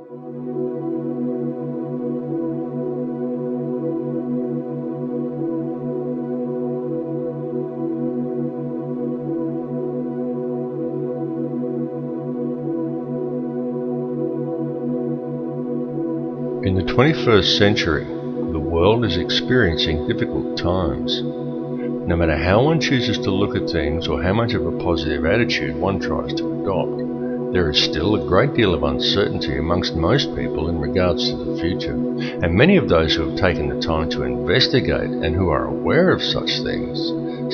In the 21st century, the world is experiencing difficult times. No matter how one chooses to look at things or how much of a positive attitude one tries to adopt, there is still a great deal of uncertainty amongst most people in regards to the future, and many of those who have taken the time to investigate and who are aware of such things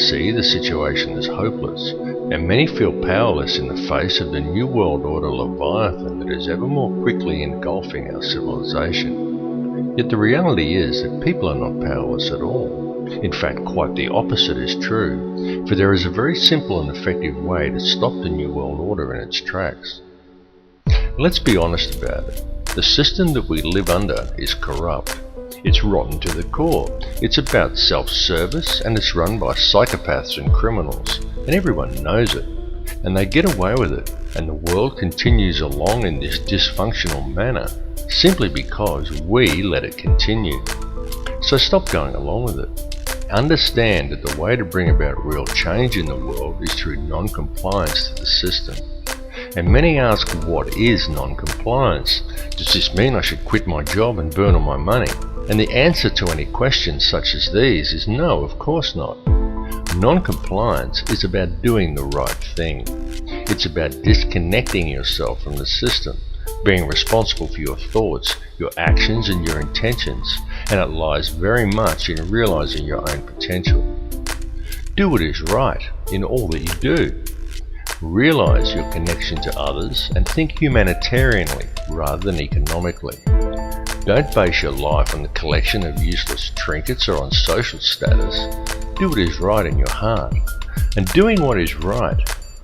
see the situation as hopeless, and many feel powerless in the face of the New World Order Leviathan that is ever more quickly engulfing our civilization. Yet the reality is that people are not powerless at all. In fact, quite the opposite is true, for there is a very simple and effective way to stop the New World Order in its tracks. Let's be honest about it. The system that we live under is corrupt. It's rotten to the core. It's about self-service, and it's run by psychopaths and criminals, and everyone knows it. And they get away with it, and the world continues along in this dysfunctional manner, simply because we let it continue. So stop going along with it. Understand that the way to bring about real change in the world is through non-compliance to the system. And many ask, what is non-compliance? Does this mean I should quit my job and burn all my money? And the answer to any questions such as these is no, of course not. Non-compliance is about doing the right thing. It's about disconnecting yourself from the system, being responsible for your thoughts, your actions and your intentions, and it lies very much in realizing your own potential. Do what is right in all that you do. Realize your connection to others and think humanitarianly rather than economically. Don't base your life on the collection of useless trinkets or on social status. Do what is right in your heart. And doing what is right,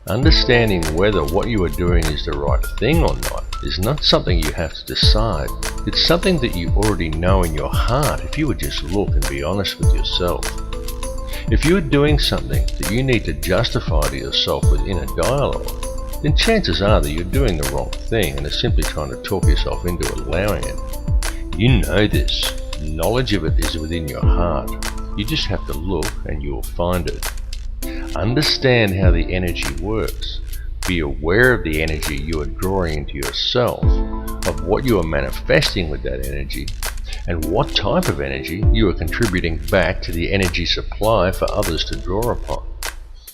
understanding whether what you are doing is the right thing or not, is not something you have to decide. It's something that you already know in your heart if you would just look and be honest with yourself. If you are doing something that you need to justify to yourself with inner dialogue, then chances are that you're doing the wrong thing and are simply trying to talk yourself into allowing it. You know this. Knowledge of it is within your heart. You just have to look and you will find it. Understand how the energy works. Be aware of the energy you are drawing into yourself, of what you are manifesting with that energy, and what type of energy you are contributing back to the energy supply for others to draw upon.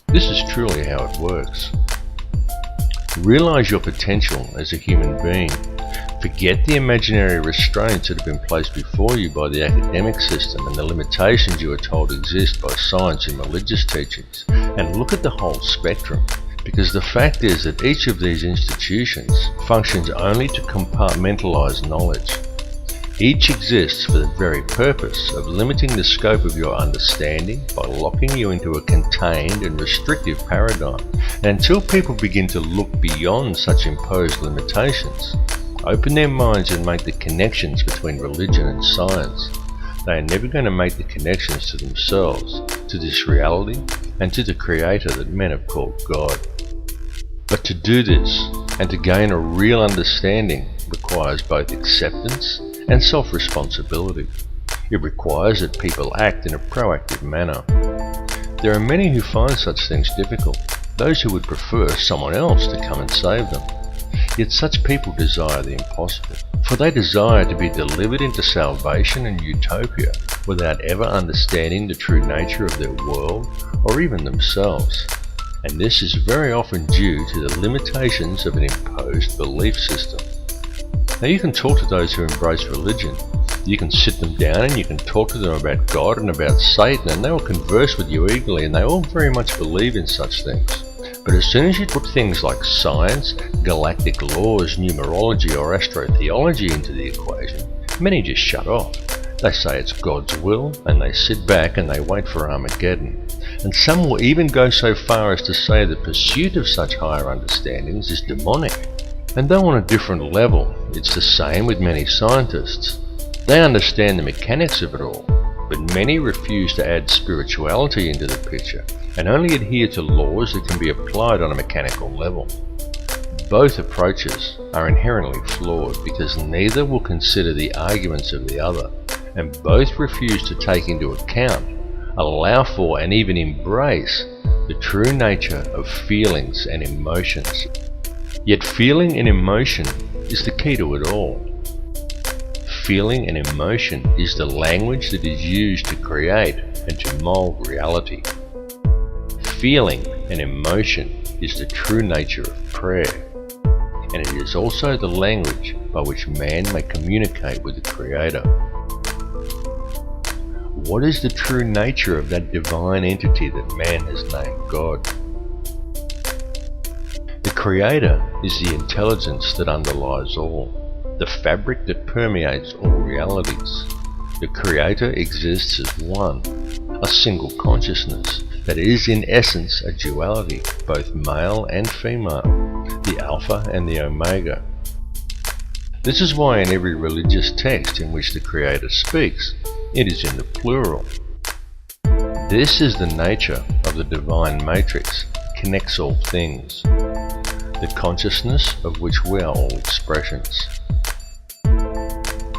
This is truly how it works. Realize your potential as a human being. Forget the imaginary restraints that have been placed before you by the academic system and the limitations you are told exist by science and religious teachings, and look at the whole spectrum, because the fact is that each of these institutions functions only to compartmentalize knowledge. Each exists for the very purpose of limiting the scope of your understanding by locking you into a contained and restrictive paradigm. And until people begin to look beyond such imposed limitations, open their minds and make the connections between religion and science, they are never going to make the connections to themselves, to this reality, and to the Creator that men have called God. But to do this, and to gain a real understanding, requires both acceptance and self-responsibility. It requires that people act in a proactive manner. There are many who find such things difficult, those who would prefer someone else to come and save them. Yet such people desire the impossible, for they desire to be delivered into salvation and utopia without ever understanding the true nature of their world or even themselves. And this is very often due to the limitations of an imposed belief system. Now you can talk to those who embrace religion. You can sit them down and you can talk to them about God and about Satan, and they will converse with you eagerly, and they all very much believe in such things. But as soon as you put things like science, galactic laws, numerology or astrotheology into the equation, many just shut off. They say it's God's will, and they sit back and they wait for Armageddon. And some will even go so far as to say the pursuit of such higher understandings is demonic. And though on a different level, it's the same with many scientists. They understand the mechanics of it all, but many refuse to add spirituality into the picture and only adhere to laws that can be applied on a mechanical level. Both approaches are inherently flawed because neither will consider the arguments of the other, and both refuse to take into account, allow for, and even embrace the true nature of feelings and emotions. Yet feeling and emotion is the key to it all. Feeling and emotion is the language that is used to create and to mold reality. Feeling and emotion is the true nature of prayer, and it is also the language by which man may communicate with the Creator. What is the true nature of that divine entity that man has named God? The Creator is the intelligence that underlies all, the fabric that permeates all realities. The Creator exists as one, a single consciousness that is in essence a duality, both male and female, the Alpha and the Omega. This is why in every religious text in which the Creator speaks, it is in the plural. This is the nature of the divine matrix, connects all things, the consciousness of which we are all expressions.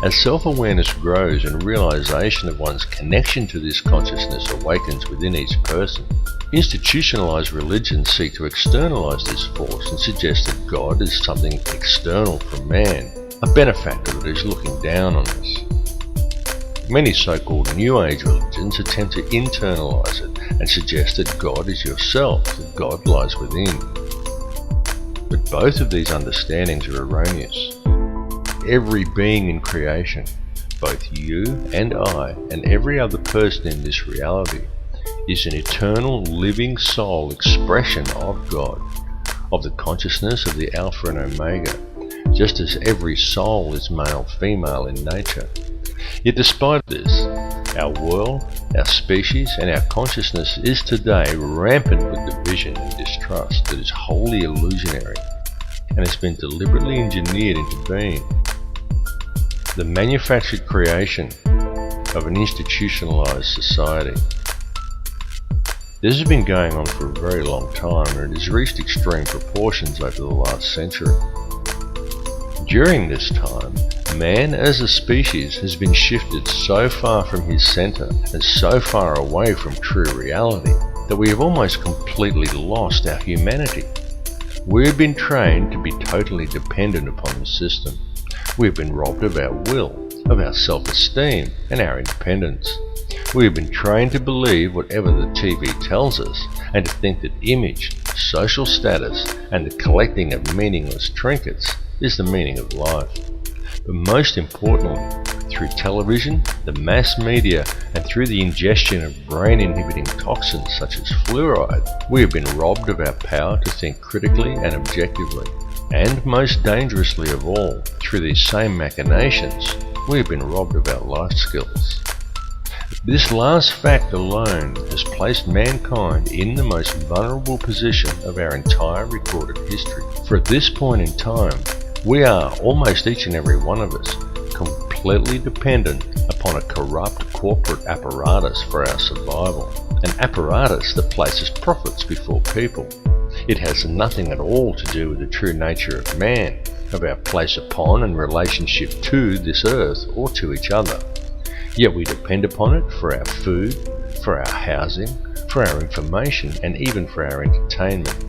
As self-awareness grows and realization of one's connection to this consciousness awakens within each person, institutionalized religions seek to externalize this force and suggest that God is something external from man, a benefactor that is looking down on us. Many so-called New Age religions attempt to internalize it and suggest that God is yourself, that God lies within. But both of these understandings are erroneous. Every being in creation, both you and I and every other person in this reality, is an eternal living soul expression of God, of the consciousness of the Alpha and Omega, just as every soul is male-female in nature. Yet despite this, our world, our species and our consciousness is today rampant with division and distrust that is wholly illusionary and has been deliberately engineered into being. The manufactured creation of an institutionalized society. This has been going on for a very long time, and it has reached extreme proportions over the last century. During this time, man as a species has been shifted so far from his center and so far away from true reality that we have almost completely lost our humanity. We have been trained to be totally dependent upon the system. We have been robbed of our will, of our self-esteem and our independence. We have been trained to believe whatever the TV tells us and to think that image, social status and the collecting of meaningless trinkets is the meaning of life. But most importantly, through television, the mass media and through the ingestion of brain-inhibiting toxins such as fluoride, we have been robbed of our power to think critically and objectively. And most dangerously of all, through these same machinations, we have been robbed of our life skills. This last fact alone has placed mankind in the most vulnerable position of our entire recorded history. For at this point in time, we are, almost each and every one of us, completely dependent upon a corrupt corporate apparatus for our survival. An apparatus that places profits before people. It has nothing at all to do with the true nature of man, of our place upon and relationship to this earth or to each other. Yet we depend upon it for our food, for our housing, for our information, and even for our entertainment.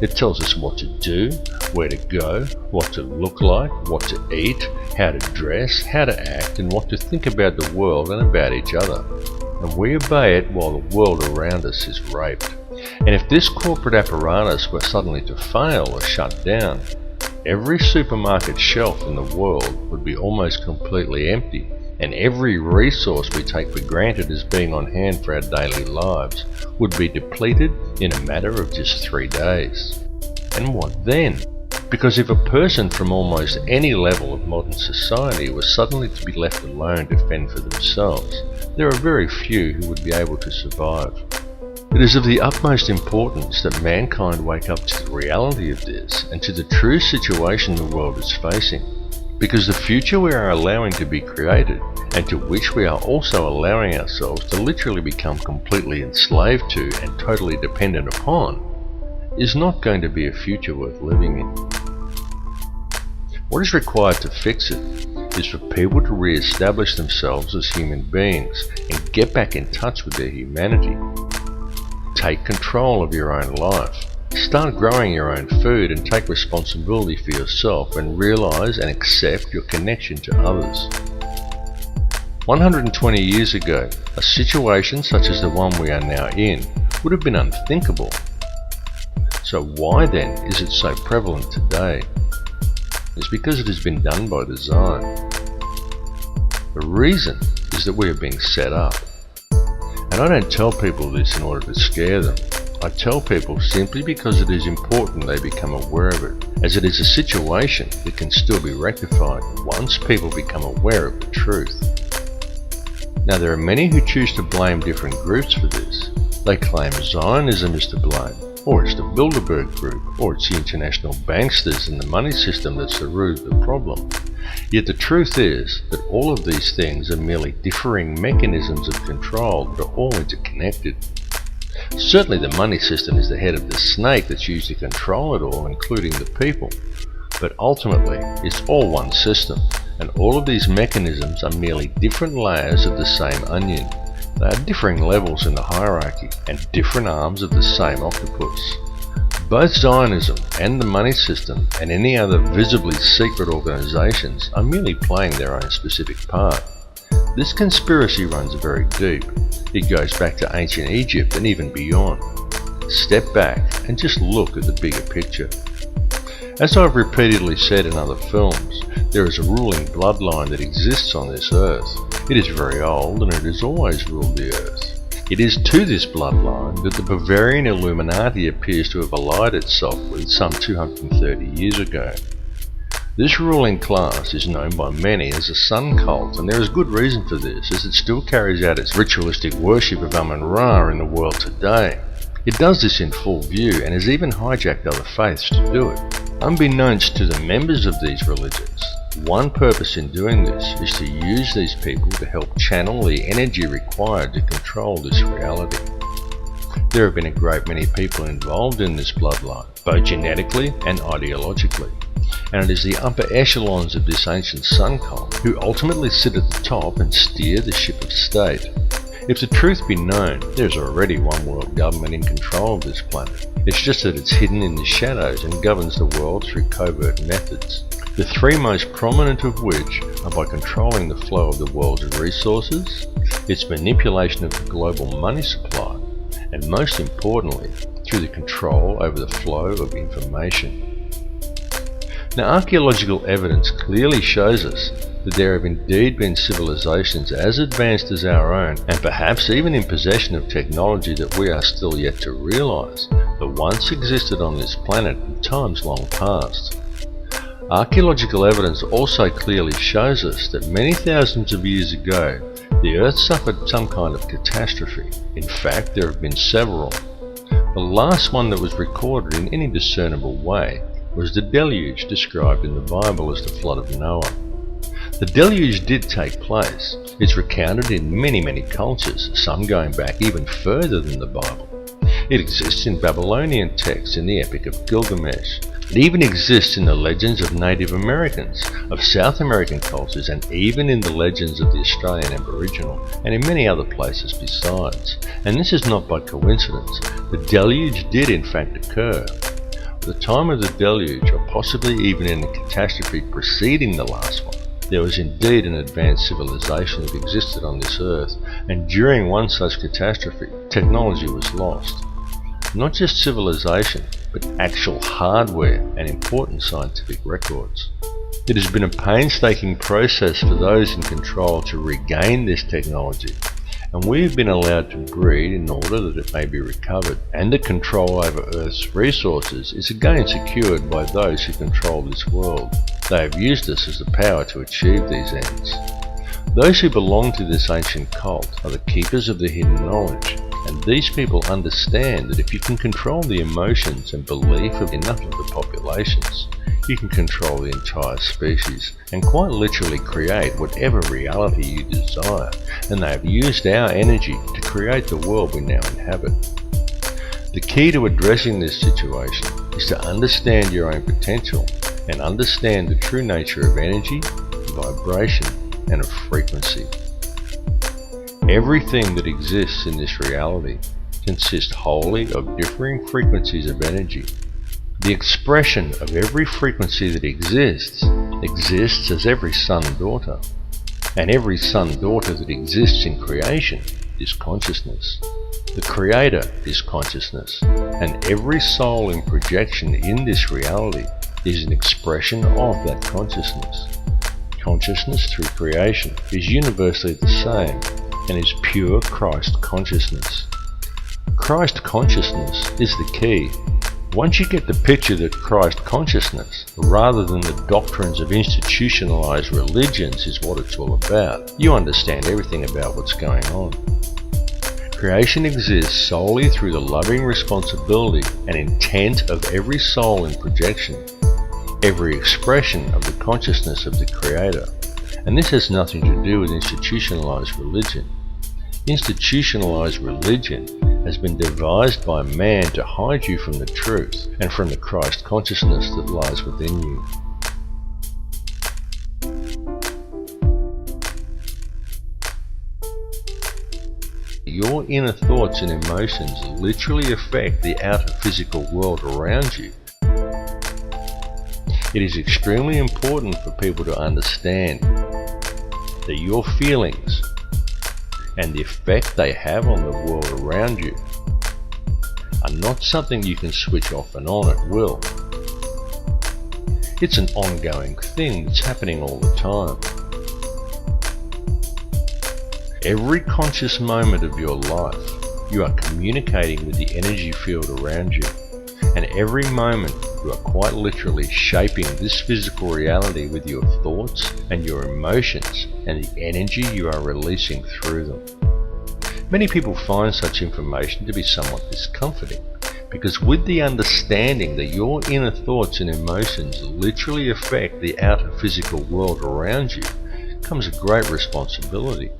It tells us what to do, where to go, what to look like, what to eat, how to dress, how to act, and what to think about the world and about each other. And we obey it while the world around us is raped. And if this corporate apparatus were suddenly to fail or shut down, every supermarket shelf in the world would be almost completely empty, and every resource we take for granted as being on hand for our daily lives would be depleted in a matter of just 3 days. And what then? Because if a person from almost any level of modern society was suddenly to be left alone to fend for themselves, there are very few who would be able to survive. It is of the utmost importance that mankind wake up to the reality of this and to the true situation the world is facing, because the future we are allowing to be created, and to which we are also allowing ourselves to literally become completely enslaved to and totally dependent upon, is not going to be a future worth living in. What is required to fix it is for people to re-establish themselves as human beings and get back in touch with their humanity. Take control of your own life. Start growing your own food and take responsibility for yourself and realize and accept your connection to others. 120 years ago, a situation such as the one we are now in would have been unthinkable. So why then is it so prevalent today? It's because it has been done by design. The reason is that we are being set up. And I don't tell people this in order to scare them. I tell people simply because it is important they become aware of it, as it is a situation that can still be rectified once people become aware of the truth. Now there are many who choose to blame different groups for this. They claim Zionism is to blame, or it's the Bilderberg Group, or it's the international banksters and the money system that's the root of the problem. Yet the truth is that all of these things are merely differing mechanisms of control that are all interconnected. Certainly the money system is the head of the snake that's used to control it all, including the people. But ultimately, it's all one system, and all of these mechanisms are merely different layers of the same onion. They are differing levels in the hierarchy, and different arms of the same octopus. Both Zionism and the money system and any other visibly secret organizations are merely playing their own specific part. This conspiracy runs very deep. It goes back to ancient Egypt and even beyond. Step back and just look at the bigger picture. As I've repeatedly said in other films, there is a ruling bloodline that exists on this earth. It is very old and it has always ruled the earth. It is to this bloodline that the Bavarian Illuminati appears to have allied itself with some 230 years ago. This ruling class is known by many as the Sun Cult, and there is good reason for this, as it still carries out its ritualistic worship of Amun-Ra in the world today. It does this in full view and has even hijacked other faiths to do it. Unbeknownst to the members of these religions, one purpose in doing this is to use these people to help channel the energy required to control this reality. There have been a great many people involved in this bloodline, both genetically and ideologically. And it is the upper echelons of this ancient sun cult who ultimately sit at the top and steer the ship of state. If the truth be known, there is already one world government in control of this planet. It's just that it's hidden in the shadows and governs the world through covert methods. The three most prominent of which are by controlling the flow of the world's resources, its manipulation of the global money supply, and most importantly, through the control over the flow of information. Now, archaeological evidence clearly shows us that there have indeed been civilizations as advanced as our own, and perhaps even in possession of technology that we are still yet to realize, that once existed on this planet in times long past. Archaeological evidence also clearly shows us that many thousands of years ago, the Earth suffered some kind of catastrophe. In fact, there have been several. The last one that was recorded in any discernible way was the deluge described in the Bible as the flood of Noah. The deluge did take place. It's recounted in many cultures, some going back even further than the Bible. It exists in Babylonian texts in the Epic of Gilgamesh. It even exists in the legends of Native Americans, of South American cultures, and even in the legends of the Australian Aboriginal, and in many other places besides. And this is not by coincidence. The deluge did in fact occur. At the time of the deluge, or possibly even in the catastrophe preceding the last one, there was indeed an advanced civilization that existed on this earth, and during one such catastrophe, technology was lost. Not just civilization, but actual hardware and important scientific records. It has been a painstaking process for those in control to regain this technology, and we have been allowed to breed in order that it may be recovered, and the control over Earth's resources is again secured by those who control this world. They have used us as the power to achieve these ends. Those who belong to this ancient cult are the keepers of the hidden knowledge, and these people understand that if you can control the emotions and belief of enough of the populations, you can control the entire species and quite literally create whatever reality you desire, and they have used our energy to create the world we now inhabit. The key to addressing this situation is to understand your own potential and understand the true nature of energy, vibration, and of frequency. Everything that exists in this reality consists wholly of differing frequencies of energy. The expression of every frequency that exists as every son-daughter, and every son-daughter that exists in creation is consciousness. The Creator is consciousness, and every soul in projection in this reality is an expression of that consciousness. Consciousness through creation is universally the same and is pure Christ consciousness. Christ consciousness is the key. Once you get the picture that Christ consciousness, rather than the doctrines of institutionalized religions, is what it's all about, you understand everything about what's going on. Creation exists solely through the loving responsibility and intent of every soul in projection, every expression of the consciousness of the Creator. And this has nothing to do with institutionalized religion. Institutionalized religion has been devised by man to hide you from the truth and from the Christ consciousness that lies within you. Your inner thoughts and emotions literally affect the outer physical world around you. It is extremely important for people to understand that your feelings and the effect they have on the world around you are not something you can switch off and on at will. It's an ongoing thing that's happening all the time. Every conscious moment of your life, you are communicating with the energy field around you, and every moment you are quite literally shaping this physical reality with your thoughts and your emotions and the energy you are releasing through them. Many people find such information to be somewhat discomforting, because with the understanding that your inner thoughts and emotions literally affect the outer physical world around you comes a great responsibility.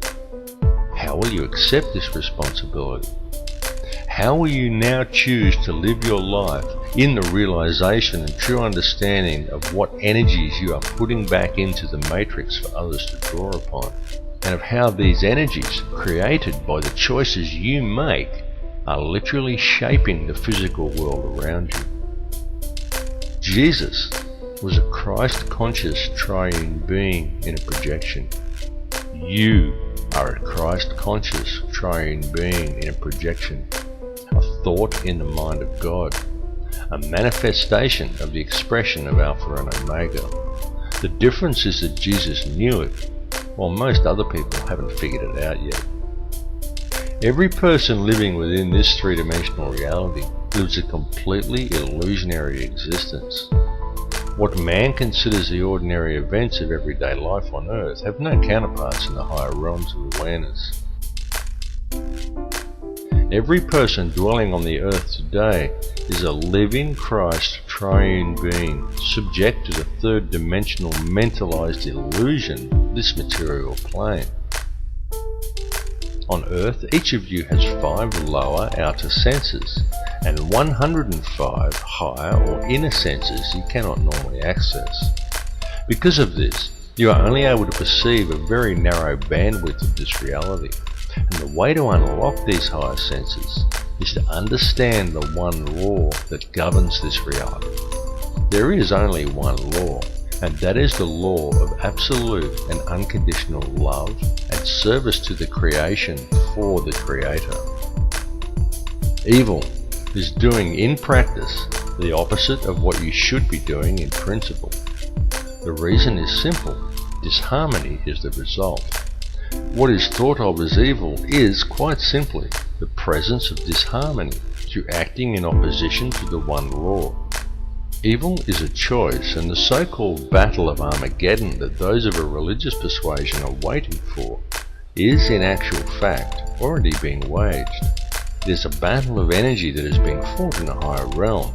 How will you accept this responsibility? How will you now choose to live your life in the realization and true understanding of what energies you are putting back into the matrix for others to draw upon, and of how these energies, created by the choices you make, are literally shaping the physical world around you? Jesus was a Christ-conscious triune being in a projection. You are a Christ-conscious triune being in a projection, a thought in the mind of God, a manifestation of the expression of Alpha and Omega. The difference is that Jesus knew it, while most other people haven't figured it out yet. Every person living within this three-dimensional reality lives a completely illusionary existence. What man considers the ordinary events of everyday life on Earth have no counterparts in the higher realms of awareness. Every person dwelling on the Earth today is a living Christ triune being, subject to the third-dimensional mentalized illusion of this material plane. On Earth, each of you has 5 lower outer senses, and 105 higher or inner senses you cannot normally access. Because of this, you are only able to perceive a very narrow bandwidth of this reality, and the way to unlock these higher senses is to understand the one law that governs this reality. There is only one law, and that is the law of absolute and unconditional love and service to the creation for the Creator. Evil is doing in practice the opposite of what you should be doing in principle. The reason is simple: disharmony is the result. What is thought of as evil is, quite simply, the presence of disharmony through acting in opposition to the one law. Evil is a choice, and the so-called battle of Armageddon that those of a religious persuasion are waiting for is, in actual fact, already being waged. It is a battle of energy that is being fought in a higher realm.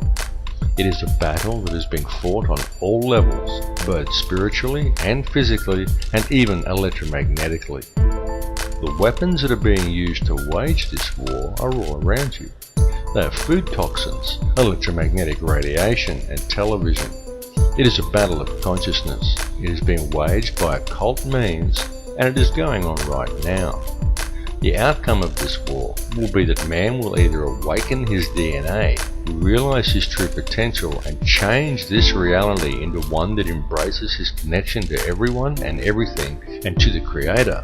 It is a battle that is being fought on all levels, both spiritually and physically, and even electromagnetically. The weapons that are being used to wage this war are all around you. They are food toxins, electromagnetic radiation, and television. It is a battle of consciousness. It is being waged by occult means, and it is going on right now. The outcome of this war will be that man will either awaken his DNA, realize his true potential, and change this reality into one that embraces his connection to everyone and everything and to the Creator,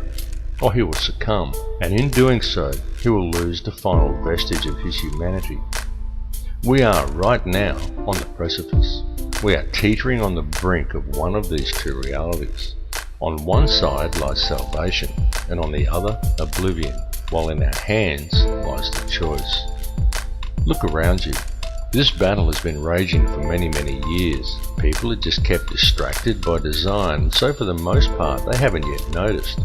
or he will succumb, and in doing so, he will lose the final vestige of his humanity. We are right now on the precipice. We are teetering on the brink of one of these two realities. On one side lies salvation, and on the other, oblivion, while in our hands lies the choice. Look around you. This battle has been raging for many, many years. People are just kept distracted by design, and so for the most part they haven't yet noticed.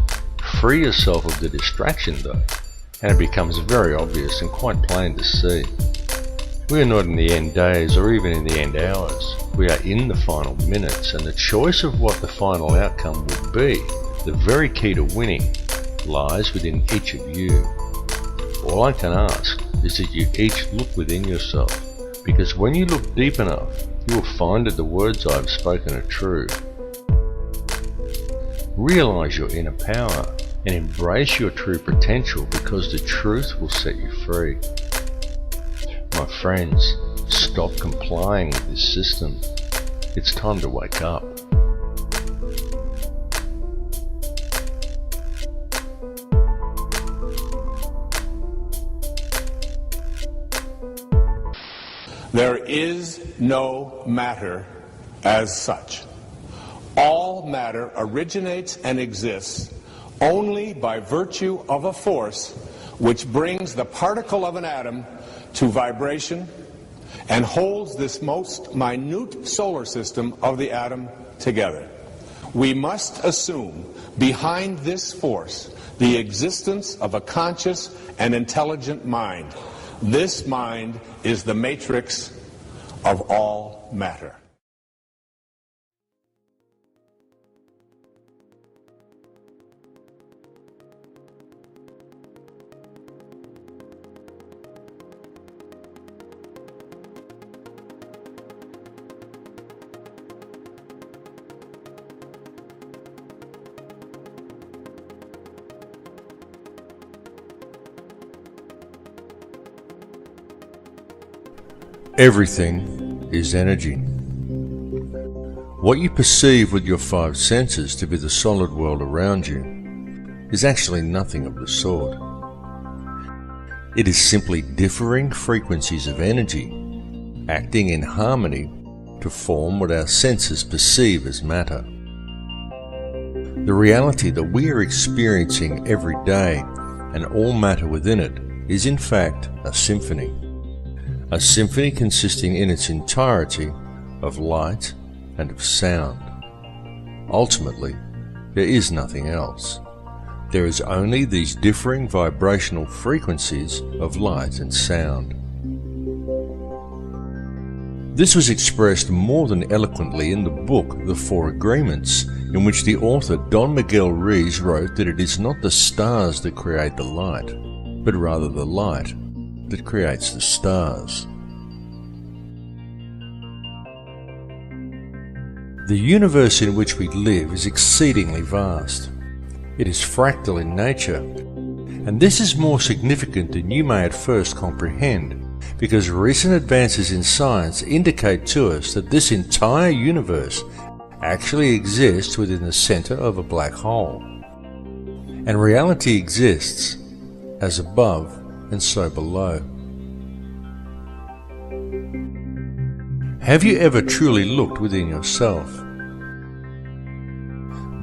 Free yourself of the distraction though, and it becomes very obvious and quite plain to see. We are not in the end days or even in the end hours. We are in the final minutes, and the choice of what the final outcome will be, the very key to winning, lies within each of you. All I can ask is that you each look within yourself, because when you look deep enough, you will find that the words I have spoken are true. Realize your inner power and embrace your true potential, because the truth will set you free. My friends, stop complying with this system. It's time to wake up. There is no matter as such. All matter originates and exists only by virtue of a force which brings the particle of an atom to vibration and holds this most minute solar system of the atom together. We must assume behind this force the existence of a conscious and intelligent mind. This mind is the matrix of all matter. Everything is energy. What you perceive with your five senses to be the solid world around you is actually nothing of the sort. It is simply differing frequencies of energy acting in harmony to form what our senses perceive as matter. The reality that we are experiencing every day and all matter within it is in fact a symphony. A symphony consisting in its entirety of light and of sound. Ultimately, there is nothing else. There is only these differing vibrational frequencies of light and sound. This was expressed more than eloquently in the book The Four Agreements, in which the author Don Miguel Ruiz wrote that it is not the stars that create the light, but rather the light that creates the stars. The universe in which we live is exceedingly vast. It is fractal in nature, and this is more significant than you may at first comprehend, because recent advances in science indicate to us that this entire universe actually exists within the center of a black hole. And reality exists as above and so below. Have you ever truly looked within yourself?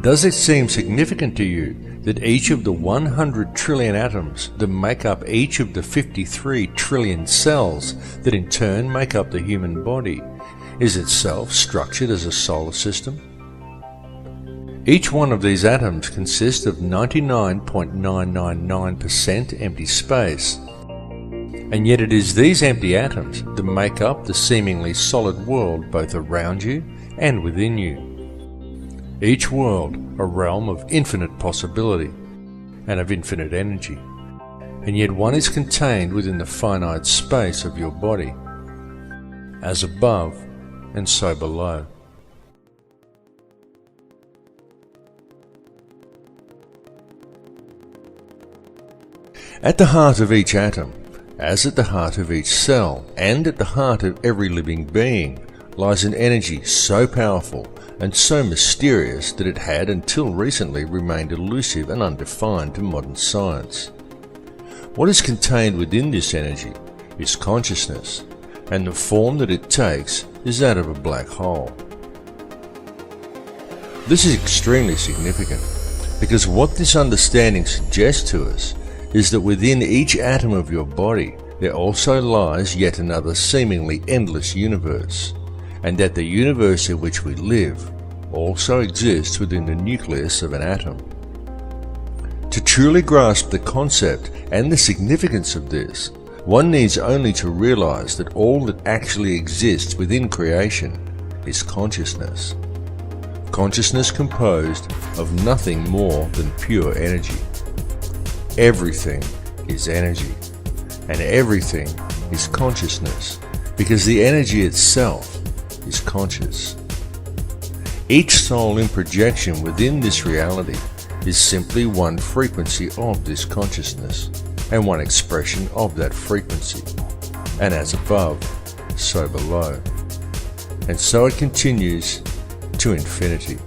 Does it seem significant to you that each of the 100 trillion atoms that make up each of the 53 trillion cells that in turn make up the human body is itself structured as a solar system? Each one of these atoms consists of 99.999% empty space, and yet it is these empty atoms that make up the seemingly solid world both around you and within you. Each world a realm of infinite possibility and of infinite energy, and yet one is contained within the finite space of your body, as above and so below. At the heart of each atom, as at the heart of each cell, and at the heart of every living being, lies an energy so powerful and so mysterious that it had until recently remained elusive and undefined to modern science. What is contained within this energy is consciousness, and the form that it takes is that of a black hole. This is extremely significant, because what this understanding suggests to us is that within each atom of your body there also lies yet another seemingly endless universe, and that the universe in which we live also exists within the nucleus of an atom. To truly grasp the concept and the significance of this, one needs only to realize that all that actually exists within creation is consciousness. Consciousness composed of nothing more than pure energy. Everything is energy, and everything is consciousness, because the energy itself is conscious. Each soul in projection within this reality is simply one frequency of this consciousness, and one expression of that frequency, and as above, so below. And so it continues to infinity.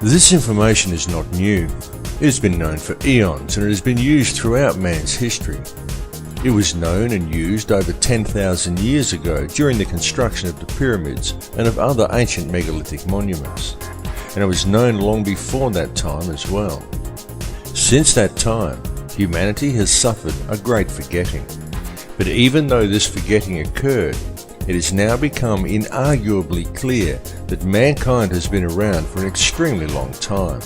This information is not new. It has been known for eons, and it has been used throughout man's history. It was known and used over 10,000 years ago during the construction of the pyramids and of other ancient megalithic monuments, and it was known long before that time as well. Since that time, humanity has suffered a great forgetting, but even though this forgetting occurred, it has now become inarguably clear that mankind has been around for an extremely long time,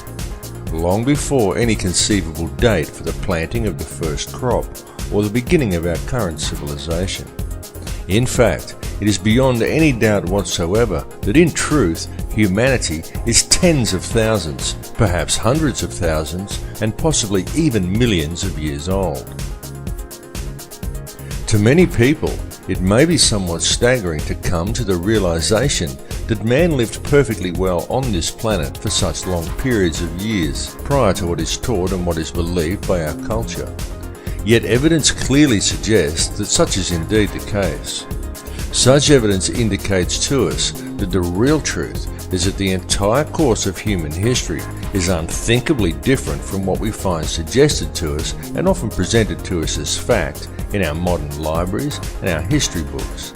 long before any conceivable date for the planting of the first crop or the beginning of our current civilization. In fact, it is beyond any doubt whatsoever that in truth, humanity is tens of thousands, perhaps hundreds of thousands, and possibly even millions of years old. To many people, it may be somewhat staggering to come to the realization that man lived perfectly well on this planet for such long periods of years prior to what is taught and what is believed by our culture. Yet evidence clearly suggests that such is indeed the case. Such evidence indicates to us that the real truth is that the entire course of human history is unthinkably different from what we find suggested to us and often presented to us as fact in our modern libraries and our history books.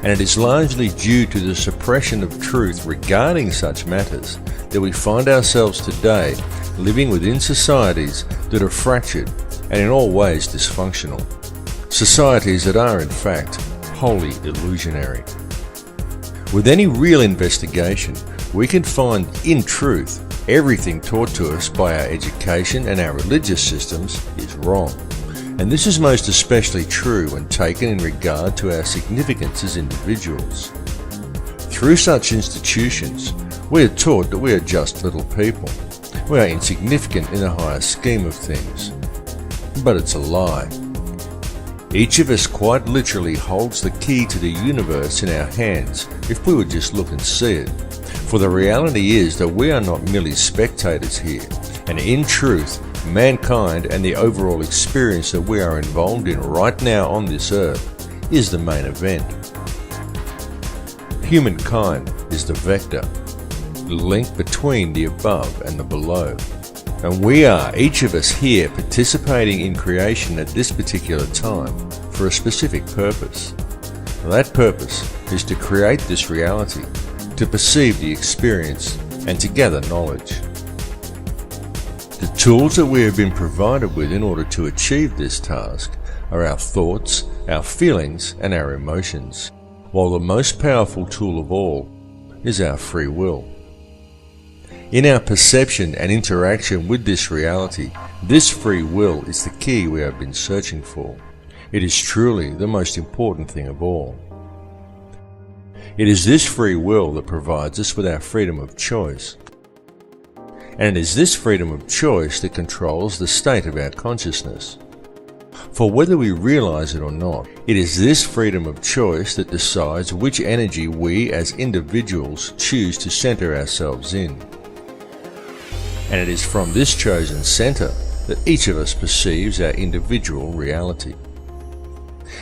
And it is largely due to the suppression of truth regarding such matters that we find ourselves today living within societies that are fractured and in all ways dysfunctional. Societies that are in fact wholly illusionary. With any real investigation, we can find in truth everything taught to us by our education and our religious systems is wrong. And this is most especially true when taken in regard to our significance as individuals. Through such institutions, we are taught that we are just little people. We are insignificant in the higher scheme of things. But it's a lie. Each of us quite literally holds the key to the universe in our hands if we would just look and see it. For the reality is that we are not merely spectators here, and in truth, mankind and the overall experience that we are involved in right now on this earth is the main event. Humankind is the vector, the link between the above and the below. And we are, each of us here, participating in creation at this particular time for a specific purpose. That purpose is to create this reality, to perceive the experience, and to gather knowledge. The tools that we have been provided with in order to achieve this task are our thoughts, our feelings, and our emotions, while the most powerful tool of all is our free will. In our perception and interaction with this reality, this free will is the key we have been searching for. It is truly the most important thing of all. It is this free will that provides us with our freedom of choice. And it is this freedom of choice that controls the state of our consciousness. For whether we realize it or not, it is this freedom of choice that decides which energy we as individuals choose to center ourselves in. And it is from this chosen center that each of us perceives our individual reality.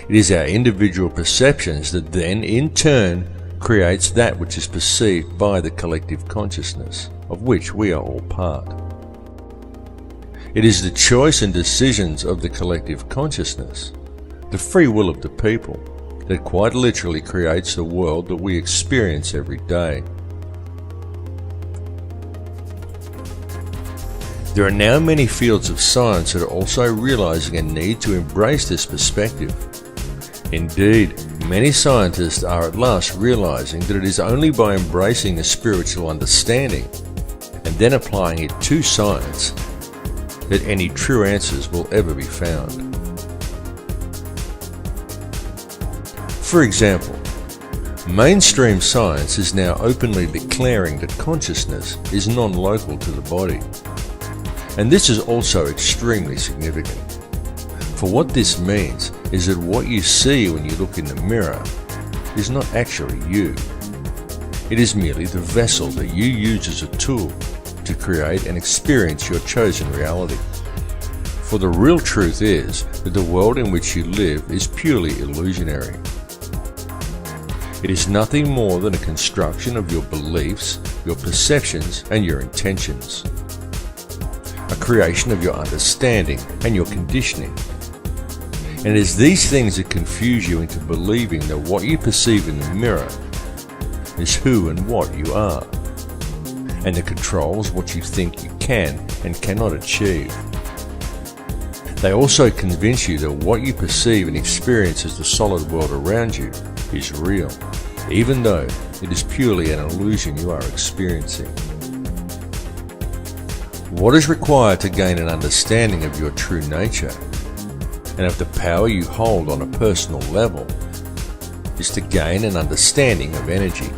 It is our individual perceptions that then, in turn, creates that which is perceived by the collective consciousness, of which we are all part. It is the choice and decisions of the collective consciousness, the free will of the people, that quite literally creates the world that we experience every day. There are now many fields of science that are also realizing a need to embrace this perspective. Indeed, many scientists are at last realizing that it is only by embracing a spiritual understanding and then applying it to science that any true answers will ever be found. For example, mainstream science is now openly declaring that consciousness is non-local to the body. And this is also extremely significant. For what this means is that what you see when you look in the mirror is not actually you. It is merely the vessel that you use as a tool to create and experience your chosen reality. For the real truth is that the world in which you live is purely illusionary. It is nothing more than a construction of your beliefs, your perceptions, and your intentions. A creation of your understanding and your conditioning. And it is these things that confuse you into believing that what you perceive in the mirror is who and what you are, and that controls what you think you can and cannot achieve. They also convince you that what you perceive and experience as the solid world around you is real, even though it is purely an illusion you are experiencing. What is required to gain an understanding of your true nature and of the power you hold on a personal level is to gain an understanding of energy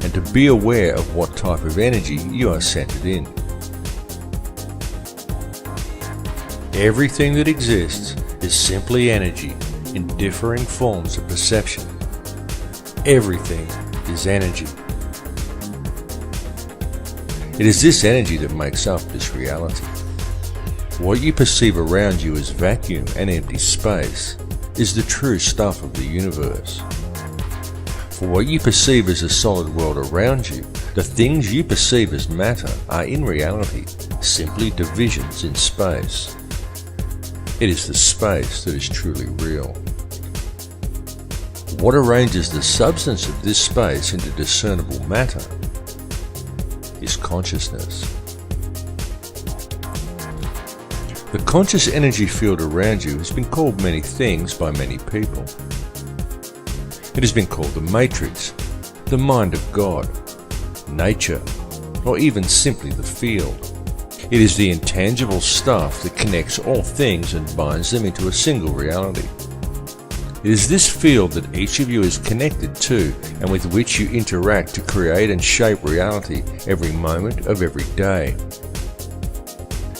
and to be aware of what type of energy you are centered in. Everything that exists is simply energy in differing forms of perception. Everything is energy. It is this energy that makes up this reality. What you perceive around you as vacuum and empty space is the true stuff of the universe. For what you perceive as a solid world around you, the things you perceive as matter are in reality simply divisions in space. It is the space that is truly real. What arranges the substance of this space into discernible matter is consciousness. The conscious energy field around you has been called many things by many people. It has been called the matrix, the mind of God, nature, or even simply the field. It is the intangible stuff that connects all things and binds them into a single reality. It is this field that each of you is connected to and with which you interact to create and shape reality every moment of every day.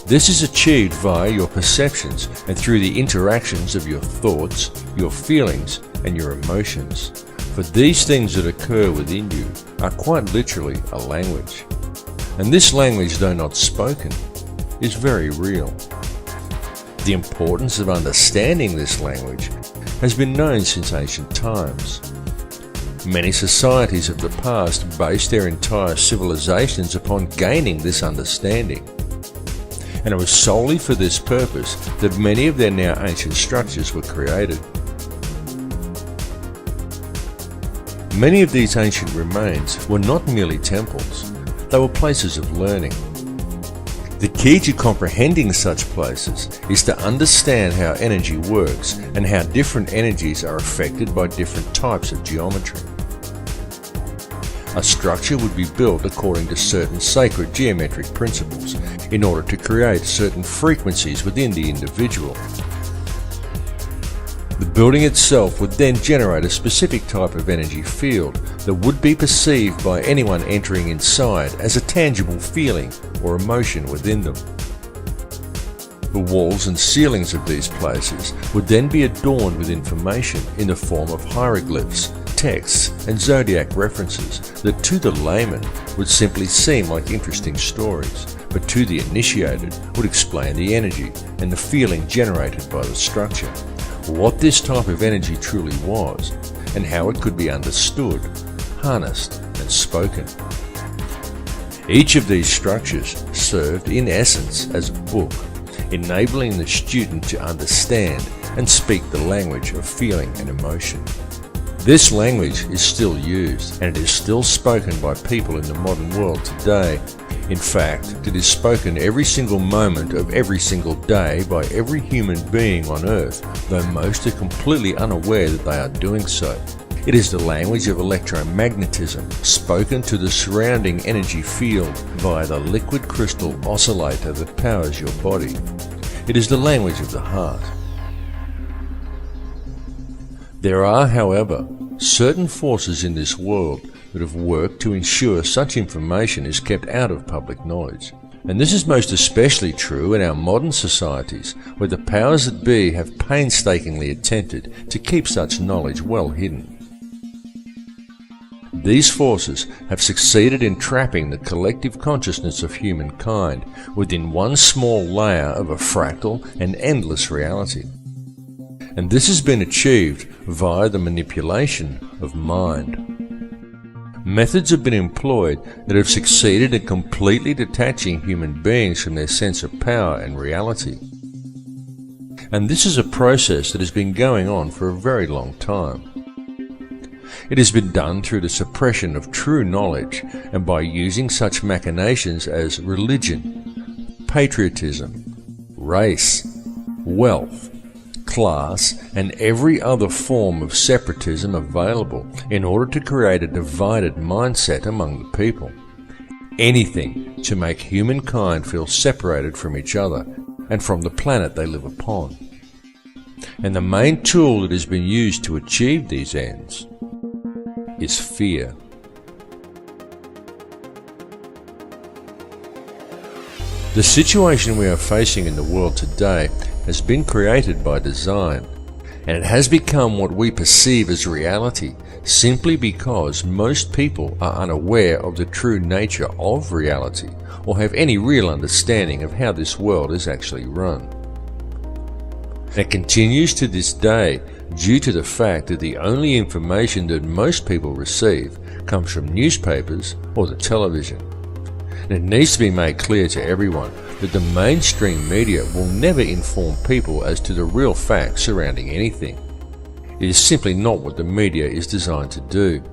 This is achieved via your perceptions and through the interactions of your thoughts, your feelings, and your emotions. For these things that occur within you are quite literally a language. And this language, though not spoken, is very real. The importance of understanding this language has been known since ancient times. Many societies of the past based their entire civilizations upon gaining this understanding. And it was solely for this purpose that many of their now ancient structures were created. Many of these ancient remains were not merely temples, they were places of learning. The key to comprehending such places is to understand how energy works and how different energies are affected by different types of geometry. A structure would be built according to certain sacred geometric principles in order to create certain frequencies within the individual. The building itself would then generate a specific type of energy field that would be perceived by anyone entering inside as a tangible feeling or emotion within them. The walls and ceilings of these places would then be adorned with information in the form of hieroglyphs, texts, and zodiac references that to the layman would simply seem like interesting stories, but to the initiated would explain the energy and the feeling generated by the structure, what this type of energy truly was, and how it could be understood, harnessed, and spoken. Each of these structures served in essence as a book, enabling the student to understand and speak the language of feeling and emotion. This language is still used, and it is still spoken by people in the modern world today. In fact, it is spoken every single moment of every single day by every human being on earth, though most are completely unaware that they are doing so. It is the language of electromagnetism, spoken to the surrounding energy field via the liquid crystal oscillator that powers your body. It is the language of the heart. There are, however, certain forces in this world that have worked to ensure such information is kept out of public knowledge. And this is most especially true in our modern societies, where the powers that be have painstakingly attempted to keep such knowledge well hidden. These forces have succeeded in trapping the collective consciousness of humankind within one small layer of a fractal and endless reality. And this has been achieved via the manipulation of mind. Methods have been employed that have succeeded in completely detaching human beings from their sense of power and reality. And this is a process that has been going on for a very long time. It has been done through the suppression of true knowledge and by using such machinations as religion, patriotism, race, wealth, class, and every other form of separatism available in order to create a divided mindset among the people. Anything to make humankind feel separated from each other and from the planet they live upon. And the main tool that has been used to achieve these ends is fear. The situation we are facing in the world today has been created by design, and it has become what we perceive as reality simply because most people are unaware of the true nature of reality or have any real understanding of how this world is actually run. It continues to this day due to the fact that the only information that most people receive comes from newspapers or the television. And it needs to be made clear to everyone that the mainstream media will never inform people as to the real facts surrounding anything. It is simply not what the media is designed to do.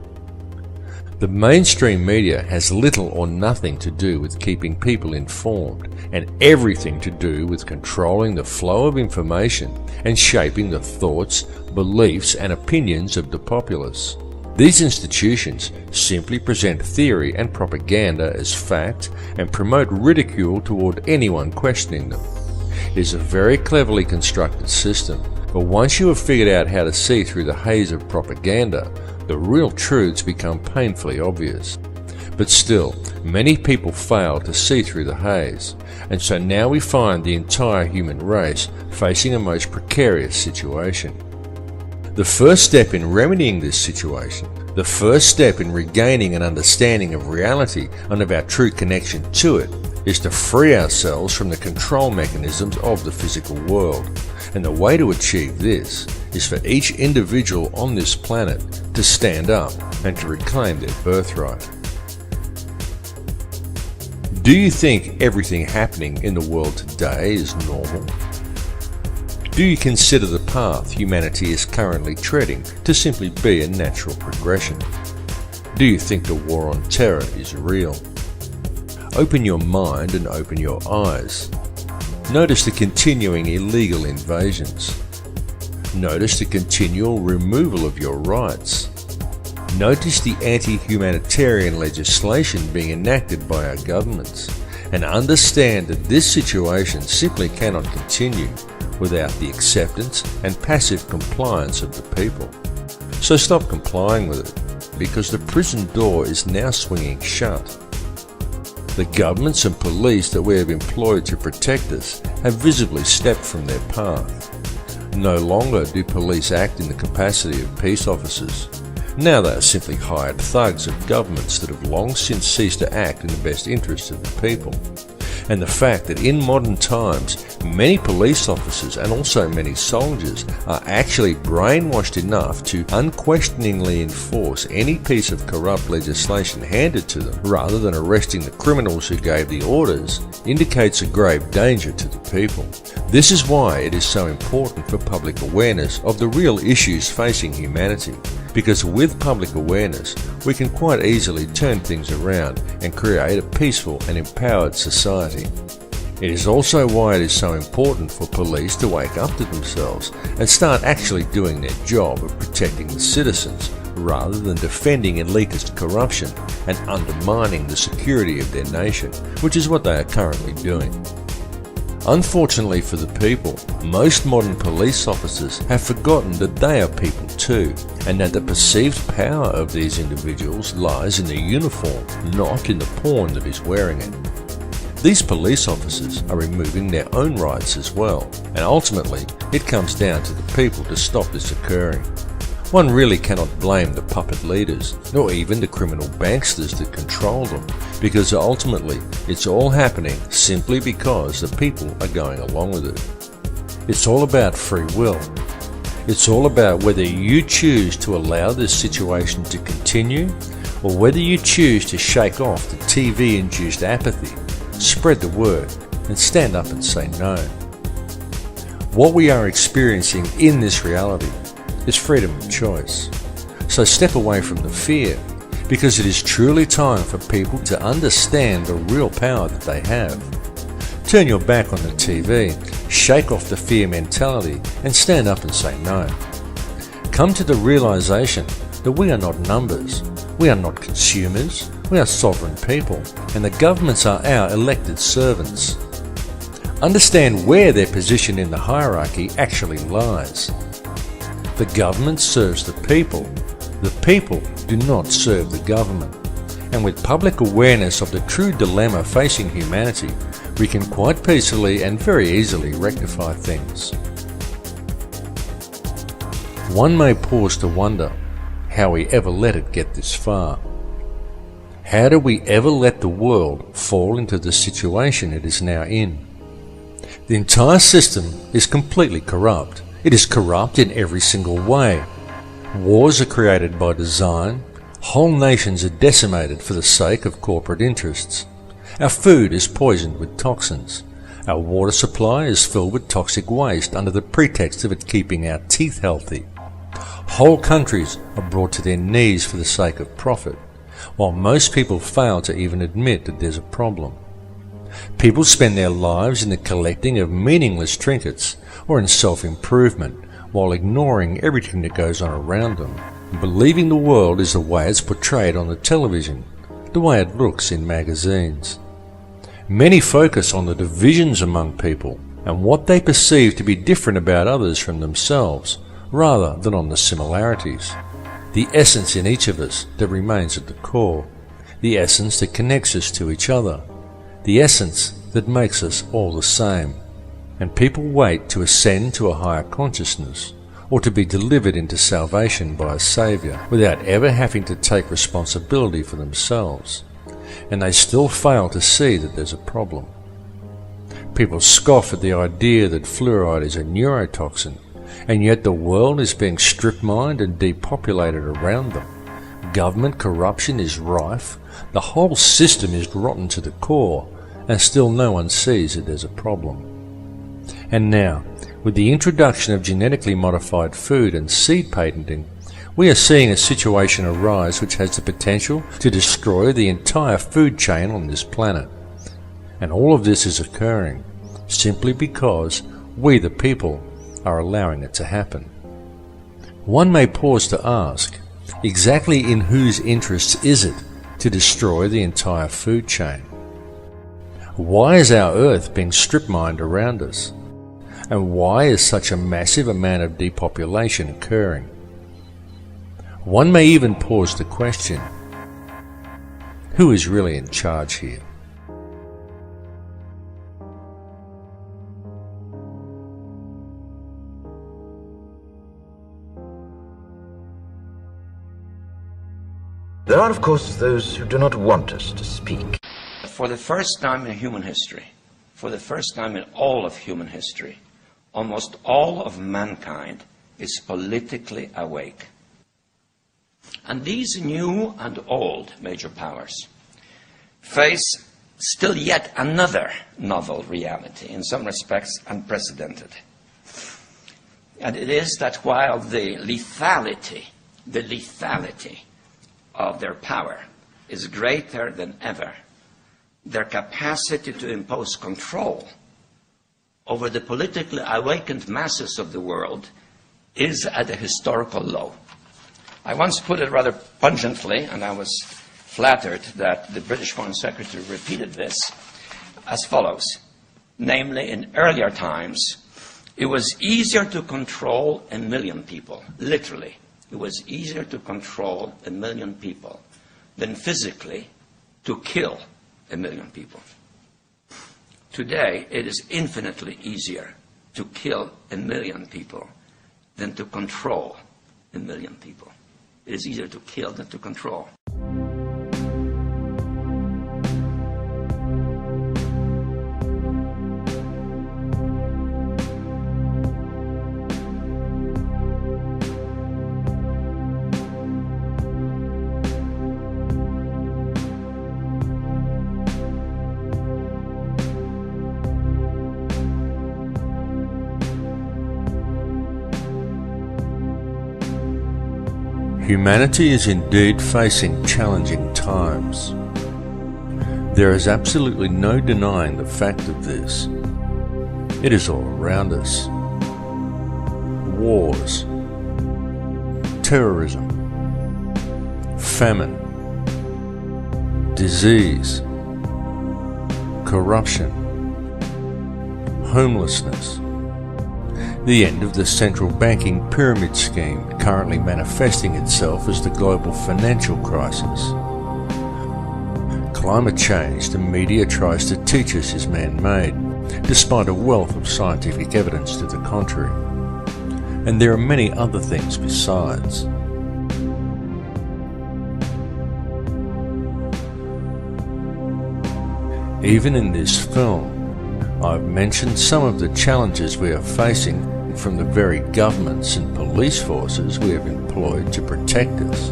The mainstream media has little or nothing to do with keeping people informed, and everything to do with controlling the flow of information and shaping the thoughts, beliefs, and opinions of the populace. These institutions simply present theory and propaganda as fact and promote ridicule toward anyone questioning them. It is a very cleverly constructed system, but once you have figured out how to see through the haze of propaganda, the real truths become painfully obvious. But still, many people fail to see through the haze, and so now we find the entire human race facing a most precarious situation. The first step in remedying this situation, the first step in regaining an understanding of reality and of our true connection to it, is to free ourselves from the control mechanisms of the physical world. And the way to achieve this is for each individual on this planet to stand up and to reclaim their birthright. Do you think everything happening in the world today is normal? Do you consider the path humanity is currently treading to simply be a natural progression? Do you think the war on terror is real? Open your mind and open your eyes. Notice the continuing illegal invasions. Notice the continual removal of your rights. Notice the anti-humanitarian legislation being enacted by our governments, and understand that this situation simply cannot continue without the acceptance and passive compliance of the people. So stop complying with it, because the prison door is now swinging shut. The governments and police that we have employed to protect us have visibly stepped from their path. No longer do police act in the capacity of peace officers. Now they are simply hired thugs of governments that have long since ceased to act in the best interests of the people. and the fact that in modern times many police officers and also many soldiers are actually brainwashed enough to unquestioningly enforce any piece of corrupt legislation handed to them rather than arresting the criminals who gave the orders indicates a grave danger to the people. This is why it is so important for public awareness of the real issues facing humanity, because with public awareness we can quite easily turn things around and create a peaceful and empowered society. It is also why it is so important for police to wake up to themselves and start actually doing their job of protecting the citizens rather than defending elitist corruption and undermining the security of their nation, which is what they are currently doing. Unfortunately for the people, most modern police officers have forgotten that they are people too, and that the perceived power of these individuals lies in the uniform, not in the pawn that is wearing it. These police officers are removing their own rights as well, and ultimately it comes down to the people to stop this occurring. One really cannot blame the puppet leaders, nor even the criminal banksters that control them, because ultimately it's all happening simply because the people are going along with it. It's all about free will. It's all about whether you choose to allow this situation to continue, or whether you choose to shake off the TV-induced apathy, spread the word, and stand up and say no. What we are experiencing in this reality is freedom of choice. So step away from the fear, because it is truly time for people to understand the real power that they have. Turn your back on the TV, shake off the fear mentality, and stand up and say no. Come to the realization that we are not numbers, we are not consumers, we are sovereign people, and the governments are our elected servants. Understand where their position in the hierarchy actually lies. The government serves the people do not serve the government. And with public awareness of the true dilemma facing humanity, we can quite peacefully and very easily rectify things. One may pause to wonder how we ever let it get this far. How do we ever let the world fall into the situation it is now in? The entire system is completely corrupt. It is corrupt in every single way. Wars are created by design. Whole nations are decimated for the sake of corporate interests. Our food is poisoned with toxins. Our water supply is filled with toxic waste under the pretext of it keeping our teeth healthy. Whole countries are brought to their knees for the sake of profit, while most people fail to even admit that there's a problem. People spend their lives in the collecting of meaningless trinkets or in self-improvement, while ignoring everything that goes on around them, and believing the world is the way it's portrayed on the television, the way it looks in magazines. Many focus on the divisions among people and what they perceive to be different about others from themselves, rather than on the similarities. The essence in each of us that remains at the core, the essence that connects us to each other, the essence that makes us all the same. And people wait to ascend to a higher consciousness, or to be delivered into salvation by a Saviour, without ever having to take responsibility for themselves. And they still fail to see that there's a problem. People scoff at the idea that fluoride is a neurotoxin, and yet the world is being strip-mined and depopulated around them. Government corruption is rife, the whole system is rotten to the core, and still no one sees that there's a problem. And now, with the introduction of genetically modified food and seed patenting, we are seeing a situation arise which has the potential to destroy the entire food chain on this planet. And all of this is occurring simply because we the people are allowing it to happen. One may pause to ask, exactly in whose interests is it to destroy the entire food chain? Why is our earth being strip-mined around us? And why is such a massive amount of depopulation occurring? One may even pause to question, who is really in charge here? There are, of course, those who do not want us to speak. For the first time in human history, for the first time in all of human history, almost all of mankind is politically awake. And these new and old major powers face still yet another novel reality, in some respects unprecedented. And it is that while the lethality of their power is greater than ever, their capacity to impose control over the politically awakened masses of the world is at a historical low. I once put it rather pungently, and I was flattered that the British Foreign Secretary repeated this, as follows. Namely, in earlier times, it was easier to control 1 million people, literally. It was easier to control 1 million people than physically to kill 1 million people. Today, it is infinitely easier to kill 1 million people than to control 1 million people. It is easier to kill than to control. Humanity is indeed facing challenging times. There is absolutely no denying the fact of this. It is all around us. Wars, terrorism, famine, disease, corruption, homelessness, the end of the central banking pyramid scheme currently manifesting itself as the global financial crisis. Climate change the media tries to teach us is man-made, despite a wealth of scientific evidence to the contrary. And there are many other things besides. Even in this film, I've mentioned some of the challenges we are facing from the very governments and police forces we have employed to protect us.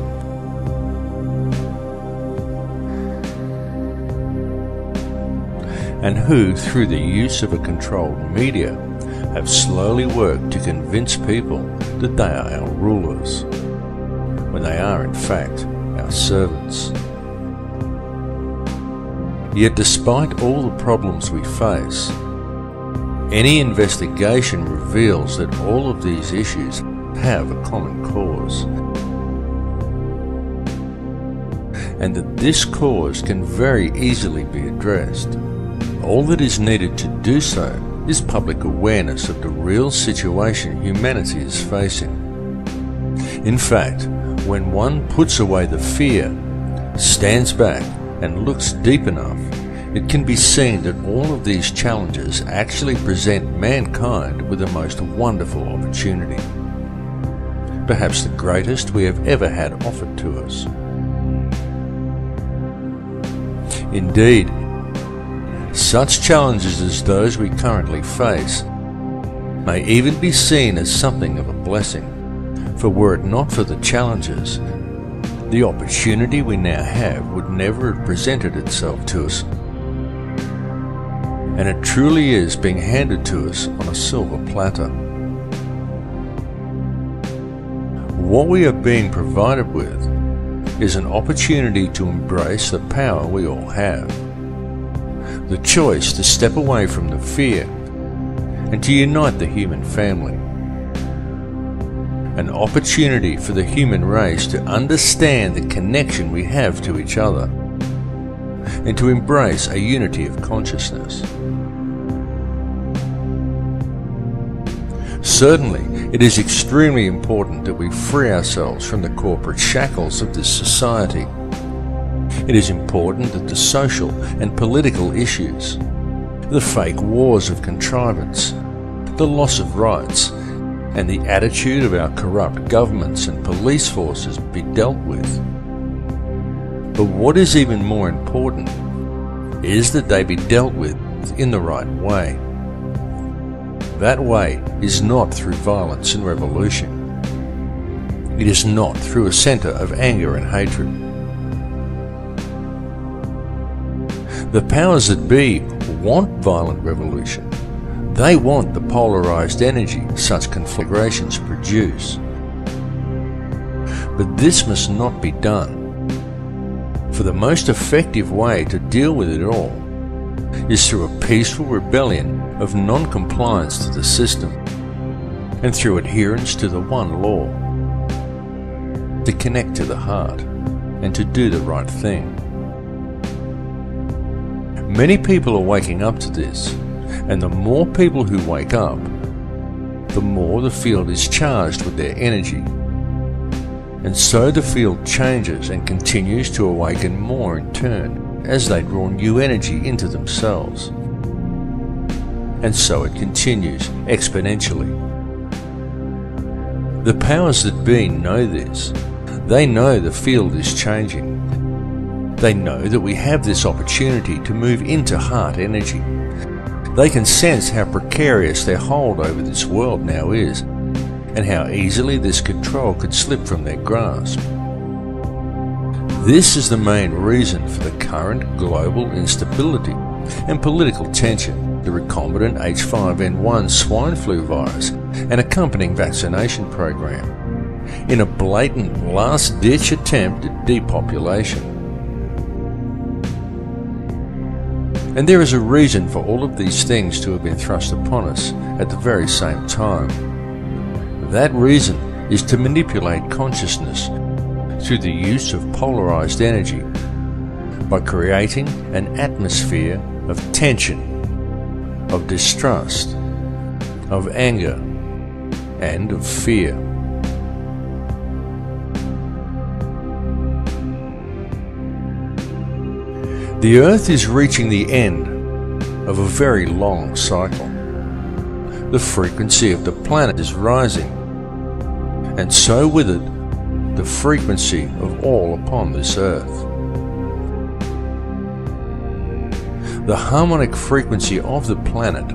And who, through the use of a controlled media, have slowly worked to convince people that they are our rulers, when they are in fact our servants. Yet despite all the problems we face, any investigation reveals that all of these issues have a common cause, and that this cause can very easily be addressed. All that is needed to do so is public awareness of the real situation humanity is facing. In fact, when one puts away the fear, stands back and looks deep enough, it can be seen that all of these challenges actually present mankind with the most wonderful opportunity, perhaps the greatest we have ever had offered to us. Indeed, such challenges as those we currently face may even be seen as something of a blessing, for were it not for the challenges, the opportunity we now have would never have presented itself to us. And it truly is being handed to us on a silver platter. What we are being provided with is an opportunity to embrace the power we all have, the choice to step away from the fear and to unite the human family, an opportunity for the human race to understand the connection we have to each other and to embrace a unity of consciousness. Certainly, it is extremely important that we free ourselves from the corporate shackles of this society. It is important that the social and political issues, the fake wars of contrivance, the loss of rights, and the attitude of our corrupt governments and police forces be dealt with. But what is even more important is that they be dealt with earth in the right way. That way is not through violence and revolution. It is not through a centre of anger and hatred. The powers that be want violent revolution. They want the polarised energy such conflagrations produce. But this must not be done. For the most effective way to deal with it all is through a peaceful rebellion of non-compliance to the system and through adherence to the one law, to connect to the heart and to do the right thing. Many people are waking up to this, and the more people who wake up, the more the field is charged with their energy. And so the field changes and continues to awaken more in turn as they draw new energy into themselves. And so it continues exponentially. The powers that be know this. They know the field is changing. They know that we have this opportunity to move into heart energy. They can sense how precarious their hold over this world now is, and how easily this control could slip from their grasp. This is the main reason for the current global instability and political tension, the recombinant H5N1 swine flu virus and accompanying vaccination program, in a blatant last-ditch attempt at depopulation. And there is a reason for all of these things to have been thrust upon us at the very same time. That reason is to manipulate consciousness through the use of polarized energy by creating an atmosphere of tension, of distrust, of anger, and of fear. The Earth is reaching the end of a very long cycle. The frequency of the planet is rising, and so with it, the frequency of all upon this Earth. The harmonic frequency of the planet,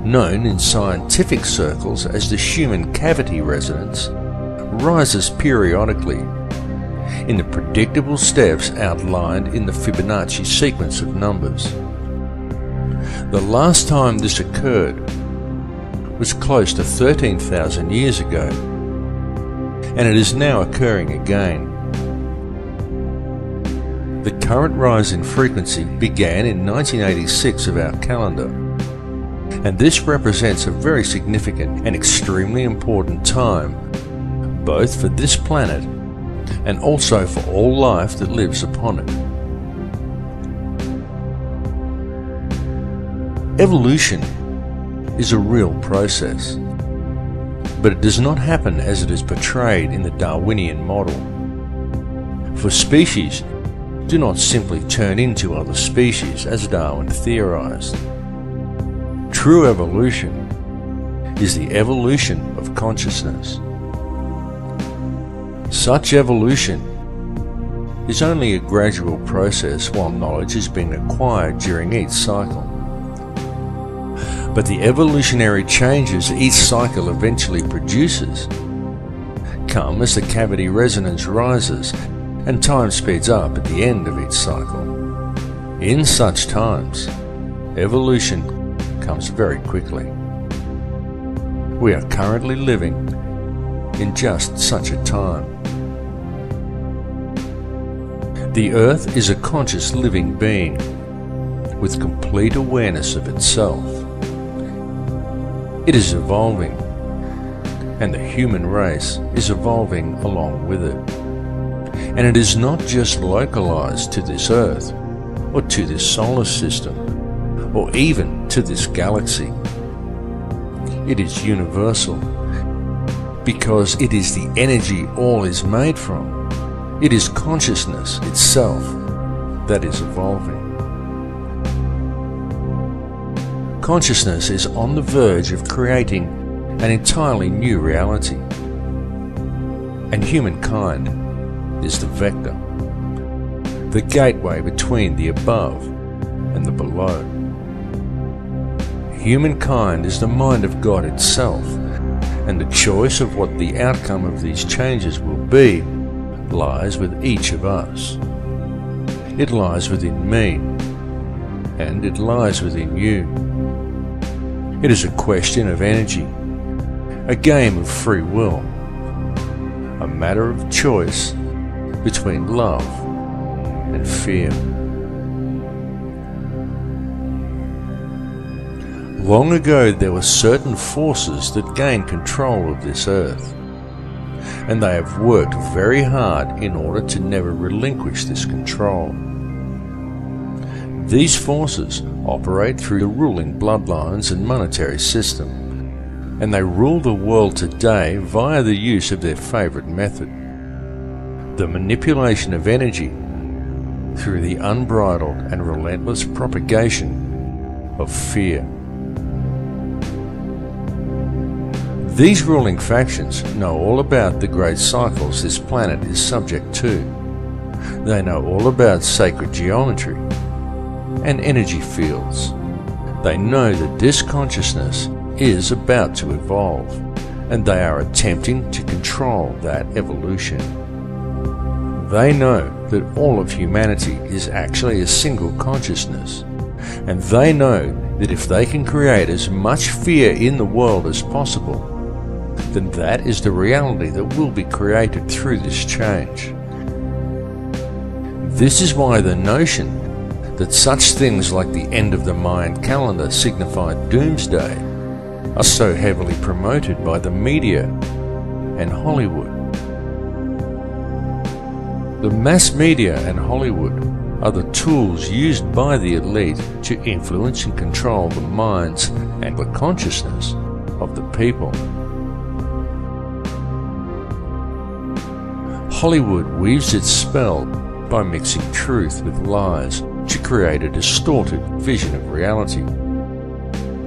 known in scientific circles as the Schumann cavity resonance, rises periodically in the predictable steps outlined in the Fibonacci sequence of numbers. The last time this occurred was close to 13,000 years ago, and it is now occurring again. The current rise in frequency began in 1986 of our calendar, and this represents a very significant and extremely important time, both for this planet and also for all life that lives upon it. Evolution is a real process, but it does not happen as it is portrayed in the Darwinian model. For species do not simply turn into other species as Darwin theorized. True evolution is the evolution of consciousness. Such evolution is only a gradual process while knowledge is being acquired during each cycle. But the evolutionary changes each cycle eventually produces come as the cavity resonance rises and time speeds up at the end of each cycle. In such times, evolution comes very quickly. We are currently living in just such a time. The Earth is a conscious living being with complete awareness of itself. It is evolving, and the human race is evolving along with it. And it is not just localized to this Earth, or to this solar system, or even to this galaxy. It is universal, because it is the energy all is made from. It is consciousness itself that is evolving. Consciousness is on the verge of creating an entirely new reality, and humankind is the vector, the gateway between the above and the below. Humankind is the mind of God itself, and the choice of what the outcome of these changes will be lies with each of us. It lies within me, and it lies within you. It is a question of energy, a game of free will, a matter of choice between love and fear. Long ago there were certain forces that gained control of this earth, and they have worked very hard in order to never relinquish this control. These forces operate through the ruling bloodlines and monetary system, and they rule the world today via the use of their favorite method, the manipulation of energy through the unbridled and relentless propagation of fear. These ruling factions know all about the great cycles this planet is subject to. They know all about sacred geometry and energy fields. They know that this consciousness is about to evolve, and they are attempting to control that evolution. They know that all of humanity is actually a single consciousness, and they know that if they can create as much fear in the world as possible, then that is the reality that will be created through this change. This is why the notion that such things like the end of the Mayan calendar signify doomsday are so heavily promoted by the media and Hollywood. The mass media and Hollywood are the tools used by the elite to influence and control the minds and the consciousness of the people. Hollywood weaves its spell by mixing truth with lies to create a distorted vision of reality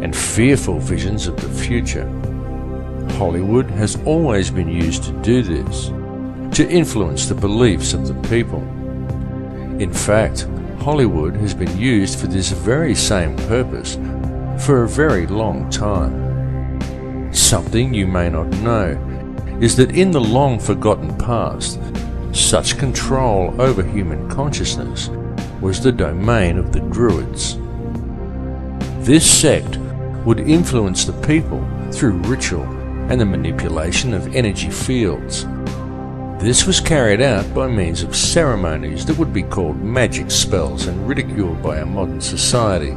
and fearful visions of the future. Hollywood has always been used to do this, to influence the beliefs of the people. In fact, Hollywood has been used for this very same purpose for a very long time. Something you may not know is that in the long forgotten past, such control over human consciousness was the domain of the Druids. This sect would influence the people through ritual and the manipulation of energy fields. This was carried out by means of ceremonies that would be called magic spells and ridiculed by our modern society.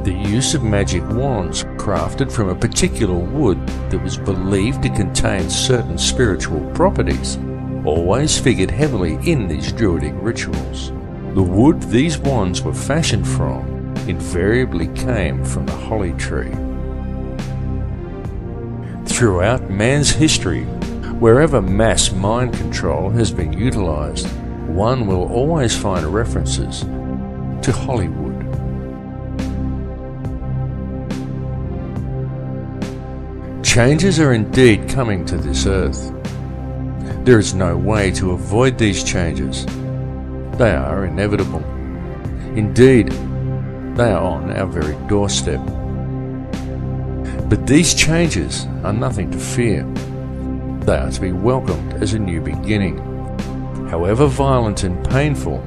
The use of magic wands crafted from a particular wood that was believed to contain certain spiritual properties always figured heavily in these druidic rituals. The wood these wands were fashioned from invariably came from the holly tree. Throughout man's history, wherever mass mind control has been utilized, one will always find references to Hollywood. Changes are indeed coming to this earth. There is no way to avoid these changes. They are inevitable. Indeed, they are on our very doorstep. But these changes are nothing to fear. They are to be welcomed as a new beginning. However violent and painful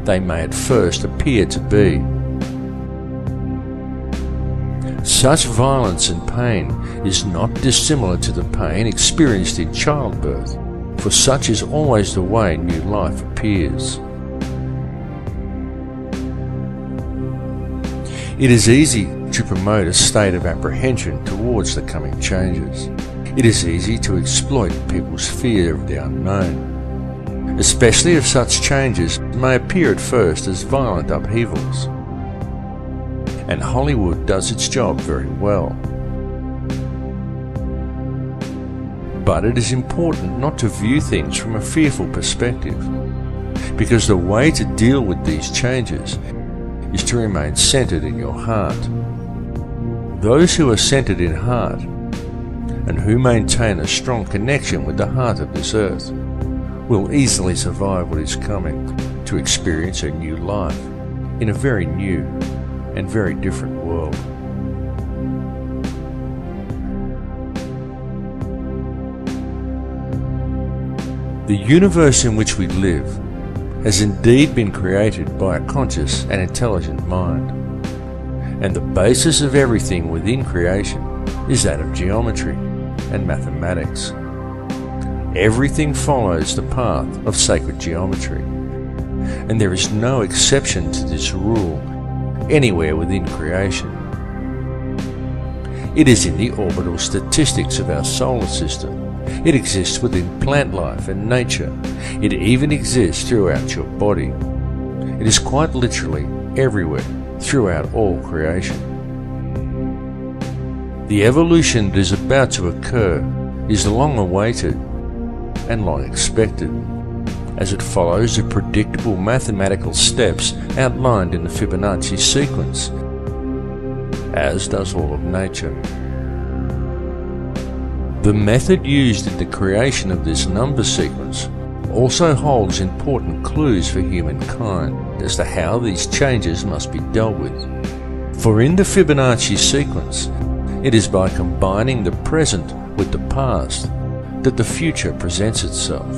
they may at first appear to be. Such violence and pain is not dissimilar to the pain experienced in childbirth, for such is always the way new life appears. It is easy to promote a state of apprehension towards the coming changes. It is easy to exploit people's fear of the unknown, especially if such changes may appear at first as violent upheavals. And Hollywood does its job very well. But it is important not to view things from a fearful perspective, because the way to deal with these changes is to remain centered in your heart. Those who are centered in heart and who maintain a strong connection with the heart of this earth will easily survive what is coming, to experience a new life in a very new and very different world. The universe in which we live has indeed been created by a conscious and intelligent mind, and the basis of everything within creation is that of geometry and mathematics. Everything follows the path of sacred geometry, and there is no exception to this rule anywhere within creation. It is in the orbital statistics of our solar system. It exists within plant life and nature. It even exists throughout your body. It is quite literally everywhere throughout all creation. The evolution that is about to occur is long awaited and long expected, as it follows the predictable mathematical steps outlined in the Fibonacci sequence, as does all of nature. The method used in the creation of this number sequence also holds important clues for humankind as to how these changes must be dealt with. For in the Fibonacci sequence, it is by combining the present with the past that the future presents itself.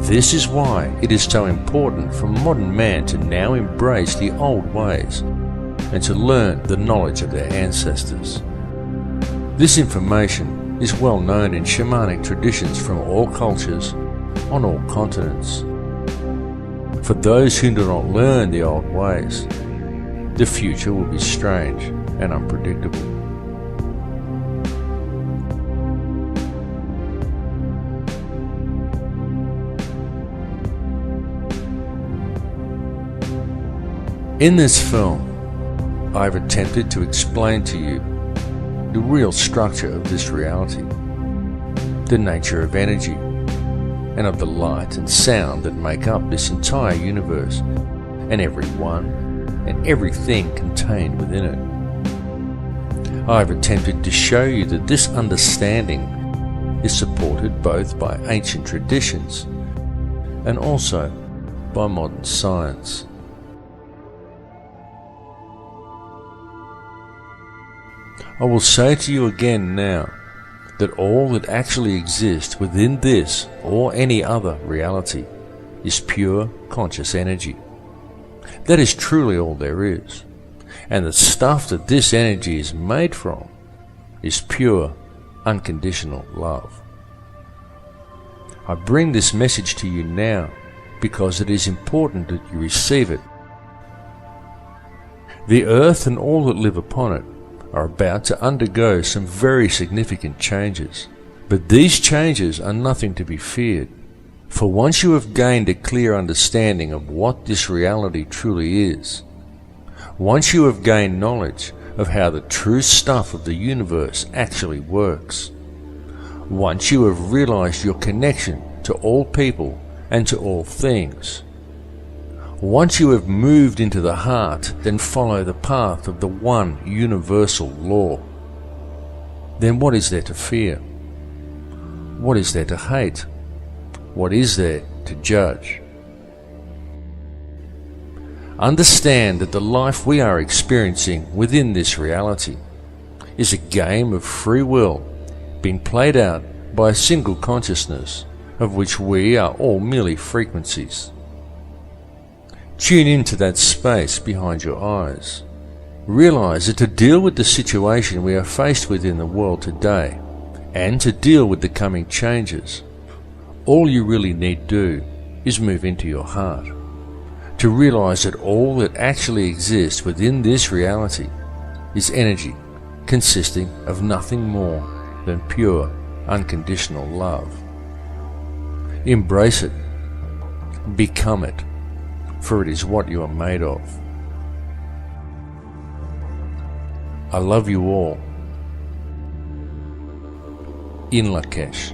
This is why it is so important for modern man to now embrace the old ways and to learn the knowledge of their ancestors. This information is well known in shamanic traditions from all cultures, on all continents. For those who do not learn the old ways, the future will be strange and unpredictable. In this film, I've attempted to explain to you the real structure of this reality, the nature of energy, and of the light and sound that make up this entire universe, and everyone and everything contained within it. I've attempted to show you that this understanding is supported both by ancient traditions and also by modern science. I will say to you again now that all that actually exists within this or any other reality is pure conscious energy. That is truly all there is, and the stuff that this energy is made from is pure, unconditional love. I bring this message to you now because it is important that you receive it. The earth and all that live upon it are about to undergo some very significant changes. But these changes are nothing to be feared, for once you have gained a clear understanding of what this reality truly is, once you have gained knowledge of how the true stuff of the universe actually works, once you have realized your connection to all people and to all things, once you have moved into the heart, then follow the path of the one universal law. Then what is there to fear? What is there to hate? What is there to judge? Understand that the life we are experiencing within this reality is a game of free will being played out by a single consciousness of which we are all merely frequencies. Tune into that space behind your eyes. Realize that to deal with the situation we are faced with in the world today, and to deal with the coming changes, all you really need do is move into your heart. To realize that all that actually exists within this reality is energy consisting of nothing more than pure, unconditional love. Embrace it. Become it. For it is what you are made of. I love you all. In Lakesh.